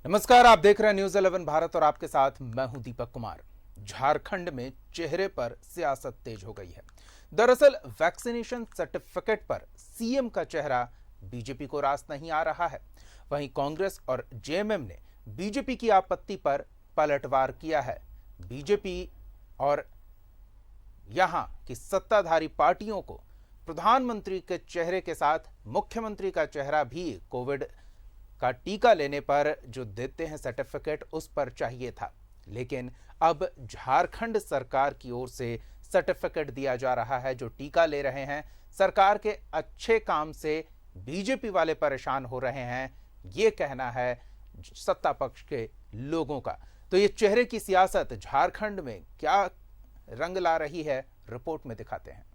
नमस्कार, आप देख रहे हैं न्यूज 11 भारत और आपके साथ मैं हूं दीपक कुमार। झारखंड में चेहरे पर सियासत तेज हो गई है। दरअसल वैक्सीनेशन सर्टिफिकेट पर सीएम का चेहरा बीजेपी को रास नहीं आ रहा है। वहीं कांग्रेस और जेएमएम ने बीजेपी की आपत्ति पर पलटवार किया है। बीजेपी और यहां की सत्ताधारी पार्टियों को प्रधानमंत्री के चेहरे के साथ मुख्यमंत्री का चेहरा भी कोविड का टीका लेने पर जो देते हैं सर्टिफिकेट, उस पर चाहिए था। लेकिन अब झारखंड सरकार की ओर से सर्टिफिकेट दिया जा रहा है जो टीका ले रहे हैं। सरकार के अच्छे काम से बीजेपी वाले परेशान हो रहे हैं, ये कहना है सत्ता पक्ष के लोगों का। तो ये चेहरे की सियासत झारखंड में क्या रंग ला रही है, रिपोर्ट में दिखाते हैं।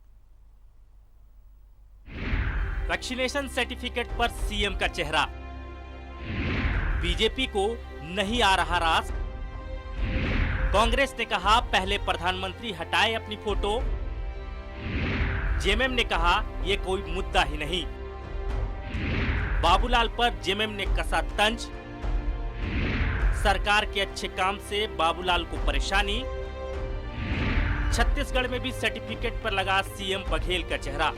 वैक्सीनेशन सर्टिफिकेट पर सीएम का चेहरा, बीजेपी को नहीं आ रहा रास। कांग्रेस ने कहा पहले प्रधानमंत्री हटाए अपनी फोटो। जेएमएम ने कहा ये कोई मुद्दा ही नहीं। बाबूलाल पर जेएमएम ने कसा तंज। सरकार के अच्छे काम से बाबूलाल को परेशानी। छत्तीसगढ़ में भी सर्टिफिकेट पर लगा सीएम बघेल का चेहरा।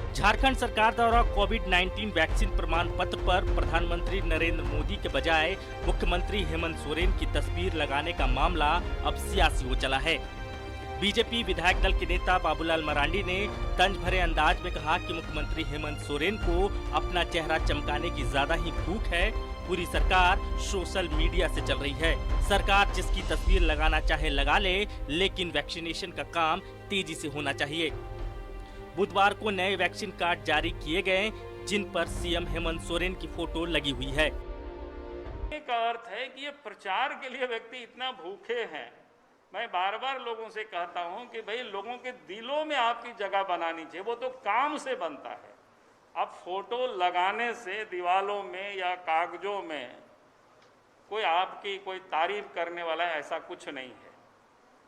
झारखंड सरकार द्वारा कोविड-19 वैक्सीन प्रमाण पत्र पर प्रधानमंत्री नरेंद्र मोदी के बजाय मुख्यमंत्री हेमंत सोरेन की तस्वीर लगाने का मामला अब सियासी हो चला है। बीजेपी विधायक दल के नेता बाबूलाल मरांडी ने तंज भरे अंदाज में कहा कि मुख्यमंत्री हेमंत सोरेन को अपना चेहरा चमकाने की ज्यादा ही भूख है। पूरी सरकार सोशल मीडिया से चल रही है। सरकार जिसकी तस्वीर लगाना चाहे लगा ले, लेकिन वैक्सीनेशन का काम तेजी से होना चाहिए। बुधवार को नए वैक्सीन कार्ड जारी किए गए, जिन पर सीएम हेमंत सोरेन की फोटो लगी हुई है। एक अर्थ है कि ये प्रचार के लिए व्यक्ति इतना भूखे हैं। मैं बार बार लोगों से कहता हूं कि भाई लोगों के दिलों में आपकी जगह बनानी चाहिए, वो तो काम से बनता है। अब फोटो लगाने से दीवालों में या कागजों में कोई तारीफ करने वाला ऐसा कुछ नहीं है।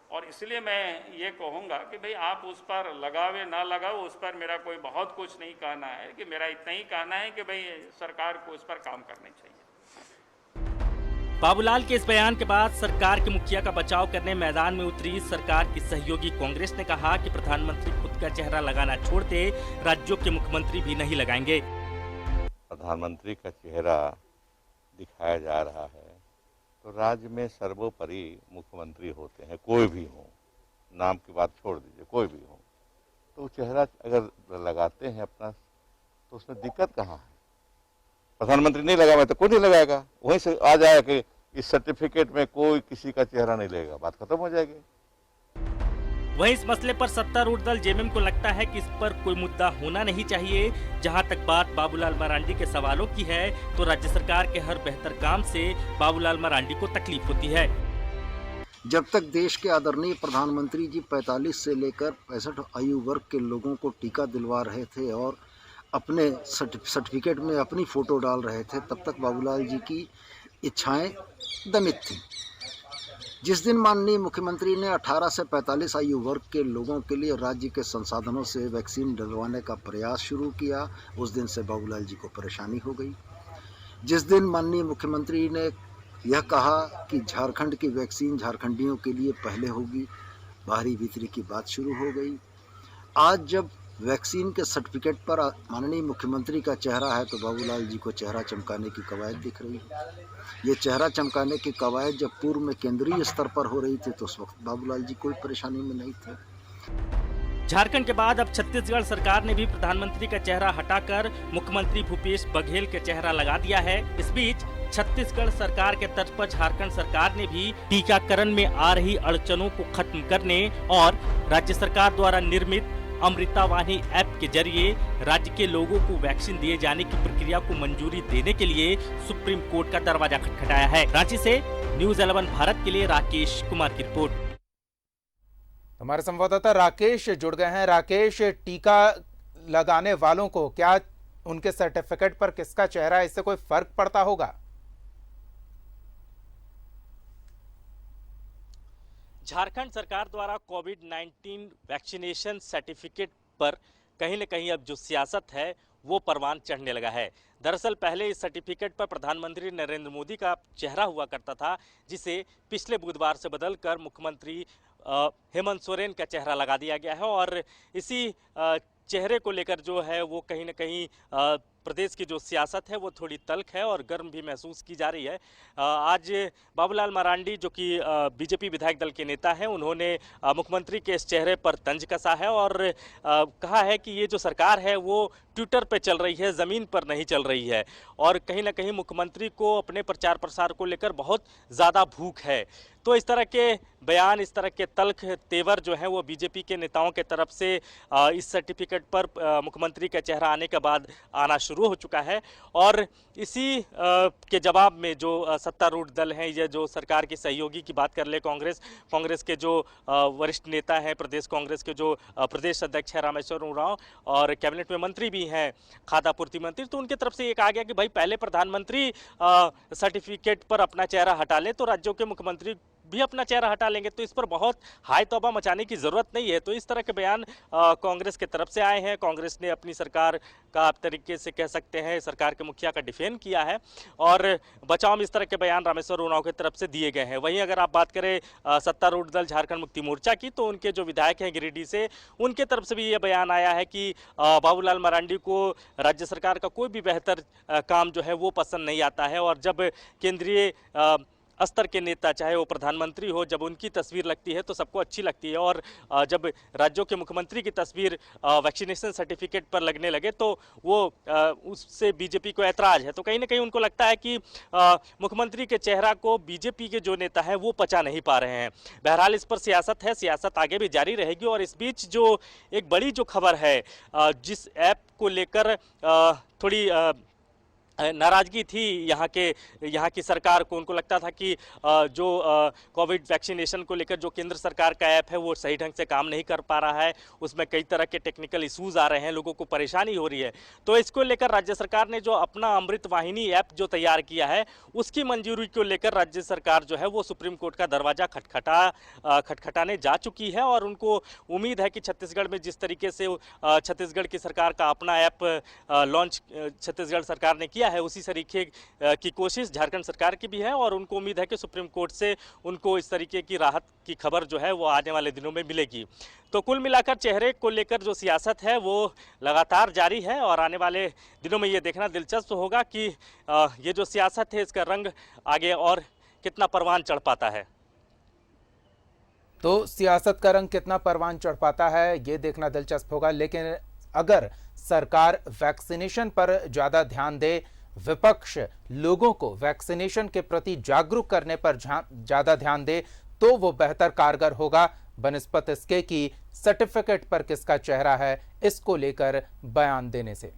और इसलिए मैं ये कहूँगा कि भाई आप उस पर लगावे ना लगाओ, उस पर मेरा कोई बहुत कुछ नहीं कहना है, कि मेरा इतना ही कहना है कि भाई सरकार को उस पर काम करना चाहिए। बाबूलाल के इस बयान के बाद सरकार के मुखिया का बचाव करने मैदान में उतरी सरकार की सहयोगी कांग्रेस ने कहा कि प्रधानमंत्री खुद का चेहरा लगाना छोड़ते राज्यों के मुख्यमंत्री भी नहीं लगाएंगे। प्रधानमंत्री का चेहरा दिखाया जा रहा है तो राज्य में सर्वोपरि मुख्यमंत्री होते हैं, कोई भी हो, नाम की बात छोड़ दीजिए, कोई भी हो, तो चेहरा अगर लगाते हैं अपना तो उसमें दिक्कत कहाँ है। प्रधानमंत्री नहीं लगाया तो कोई नहीं लगाएगा। वहीं से आ जाएगा कि इस सर्टिफिकेट में कोई किसी का चेहरा नहीं लगेगा, बात खत्म हो जाएगी। वहीं इस मसले पर सत्तारूढ़ दल जेएमएम को लगता है कि इस पर कोई मुद्दा होना नहीं चाहिए। जहां तक बात बाबूलाल मरांडी के सवालों की है, तो राज्य सरकार के हर बेहतर काम से बाबूलाल मरांडी को तकलीफ होती है। जब तक देश के आदरणीय प्रधानमंत्री जी 45 से लेकर 65 आयु वर्ग के लोगों को टीका दिलवा रहे थे और अपने सर्टिफिकेट में अपनी फोटो डाल रहे थे, तब तक बाबूलाल जी की इच्छाएं दमित थीं। जिस दिन माननीय मुख्यमंत्री ने 18 से 45 आयु वर्ग के लोगों के लिए राज्य के संसाधनों से वैक्सीन डलवाने का प्रयास शुरू किया, उस दिन से बाबूलाल जी को परेशानी हो गई। जिस दिन माननीय मुख्यमंत्री ने यह कहा कि झारखंड की वैक्सीन झारखंडियों के लिए पहले होगी, बाहरी भीतरी की बात शुरू हो गई। आज जब वैक्सीन के सर्टिफिकेट पर माननीय मुख्यमंत्री का चेहरा है तो बाबूलाल जी को चेहरा चमकाने की कवायद दिख रही है। ये चेहरा चमकाने की कवायद जब पूर्व में केंद्रीय स्तर पर हो रही थी तो उस वक्त बाबूलाल जी कोई परेशानी में नहीं थे। झारखंड के बाद अब छत्तीसगढ़ सरकार ने भी प्रधानमंत्री का चेहरा हटाकर मुख्यमंत्री भूपेश बघेल के चेहरा लगा दिया है। इस बीच छत्तीसगढ़ सरकार के तर्ज पर झारखंड सरकार ने भी टीकाकरण में आ रही अड़चनों को खत्म करने और राज्य सरकार द्वारा निर्मित अमृता वाणी ऐप के जरिए राज्य के लोगों को वैक्सीन दिए जाने की प्रक्रिया को मंजूरी देने के लिए सुप्रीम कोर्ट का दरवाजा खटखटाया है। रांची से न्यूज 11 भारत के लिए राकेश कुमार की रिपोर्ट। हमारे संवाददाता राकेश जुड़ गए हैं। राकेश, टीका लगाने वालों को क्या उनके सर्टिफिकेट पर किसका चेहरा है, इससे कोई फर्क पड़ता होगा? झारखंड सरकार द्वारा कोविड-19 वैक्सीनेशन सर्टिफिकेट पर कहीं न कहीं अब जो सियासत है वो परवान चढ़ने लगा है। दरअसल पहले इस सर्टिफिकेट पर प्रधानमंत्री नरेंद्र मोदी का चेहरा हुआ करता था, जिसे पिछले बुधवार से बदलकर मुख्यमंत्री हेमंत सोरेन का चेहरा लगा दिया गया है। और इसी चेहरे को लेकर जो है वो कहीं ना कहीं प्रदेश की जो सियासत है वो थोड़ी तल्ख है और गर्म भी महसूस की जा रही है। आज बाबूलाल मरांडी जो कि बीजेपी विधायक दल के नेता हैं, उन्होंने मुख्यमंत्री के इस चेहरे पर तंज कसा है और कहा है कि ये जो सरकार है वो ट्विटर पे चल रही है, ज़मीन पर नहीं चल रही है। और कहीं ना कहीं मुख्यमंत्री को अपने प्रचार प्रसार को लेकर बहुत ज़्यादा भूख है। तो इस तरह के बयान, इस तरह के तल्ख तेवर जो है वो बीजेपी के नेताओं के तरफ से इस सर्टिफिकेट पर मुख्यमंत्री का चेहरा आने के बाद आना शुरू हो चुका है। और इसी के जवाब में जो सत्तारूढ़ दल हैं, या जो सरकार की सहयोगी की बात कर ले कांग्रेस के जो वरिष्ठ नेता हैं, प्रदेश कांग्रेस के जो प्रदेश अध्यक्ष है रामेश्वर उरांव और कैबिनेट में मंत्री भी हैं खाद्य आपूर्ति मंत्री, तो उनके तरफ से एक आ गया कि भाई पहले प्रधानमंत्री सर्टिफिकेट पर अपना चेहरा हटा ले तो राज्यों के मुख्यमंत्री भी अपना चेहरा हटा लेंगे। तो इस पर बहुत हाई तौबा मचाने की जरूरत नहीं है। तो इस तरह के बयान कांग्रेस की तरफ से आए हैं। कांग्रेस ने अपनी सरकार का आप तरीके से कह सकते हैं सरकार के मुखिया का डिफेंड किया है और बचाव में इस तरह के बयान रामेश्वर उरांव की तरफ से दिए गए हैं। वहीं अगर आप बात करें सत्तारूढ़ दल झारखंड मुक्ति मोर्चा की, तो उनके जो विधायक हैं गिरिडीह से, उनके तरफ से भी ये बयान आया है कि बाबूलाल मरांडी को राज्य सरकार का कोई भी बेहतर काम जो है वो पसंद नहीं आता है। और जब केंद्रीय स्तर के नेता, चाहे वो प्रधानमंत्री हो, जब उनकी तस्वीर लगती है तो सबको अच्छी लगती है। और जब राज्यों के मुख्यमंत्री की तस्वीर वैक्सीनेशन सर्टिफिकेट पर लगने लगे तो वो उससे बीजेपी को ऐतराज है। तो कहीं ना कहीं उनको लगता है कि मुख्यमंत्री के चेहरा को बीजेपी के जो नेता हैं वो पचा नहीं पा रहे हैं। बहरहाल इस पर सियासत है, सियासत आगे भी जारी रहेगी। और इस बीच जो एक बड़ी जो खबर है, जिस ऐप को लेकर थोड़ी नाराजगी थी यहाँ की सरकार को, उनको लगता था कि जो कोविड वैक्सीनेशन को लेकर जो केंद्र सरकार का ऐप है वो सही ढंग से काम नहीं कर पा रहा है, उसमें कई तरह के टेक्निकल इश्यूज आ रहे हैं, लोगों को परेशानी हो रही है। तो इसको लेकर राज्य सरकार ने जो अपना अमृत वाहिनी ऐप जो तैयार किया है, उसकी मंजूरी को लेकर राज्य सरकार जो है वो सुप्रीम कोर्ट का दरवाजा खटखटाने जा चुकी है। और उनको उम्मीद है कि छत्तीसगढ़ में जिस तरीके से छत्तीसगढ़ की सरकार का अपना ऐप लॉन्च छत्तीसगढ़ सरकार ने किया है, उसी तरीके की कोशिश झारखंड सरकार की भी है। और उनको उम्मीद है कि सुप्रीम कोर्ट से उनको इस तरीके की राहत की खबर जो है वो आने वाले दिनों में मिलेगी। तो कुल मिलाकर चेहरे को लेकर जो सियासत है वो लगातार जारी है और आने वाले दिनों में ये देखना दिलचस्प होगा कि ये जो सियासत है इसका रंग आगे और कितना परवान चढ़ पाता है। तो सियासत का रंग कितना परवान चढ़ पाता है ये देखना दिलचस्प होगा। लेकिन अगर सरकार वैक्सीनेशन पर ज्यादा ध्यान दे, विपक्ष लोगों को वैक्सीनेशन के प्रति जागरूक करने पर ज्यादा ध्यान दे, तो वो बेहतर कारगर होगा, बनिस्बत इसके कि सर्टिफिकेट पर किसका चेहरा है इसको लेकर बयान देने से।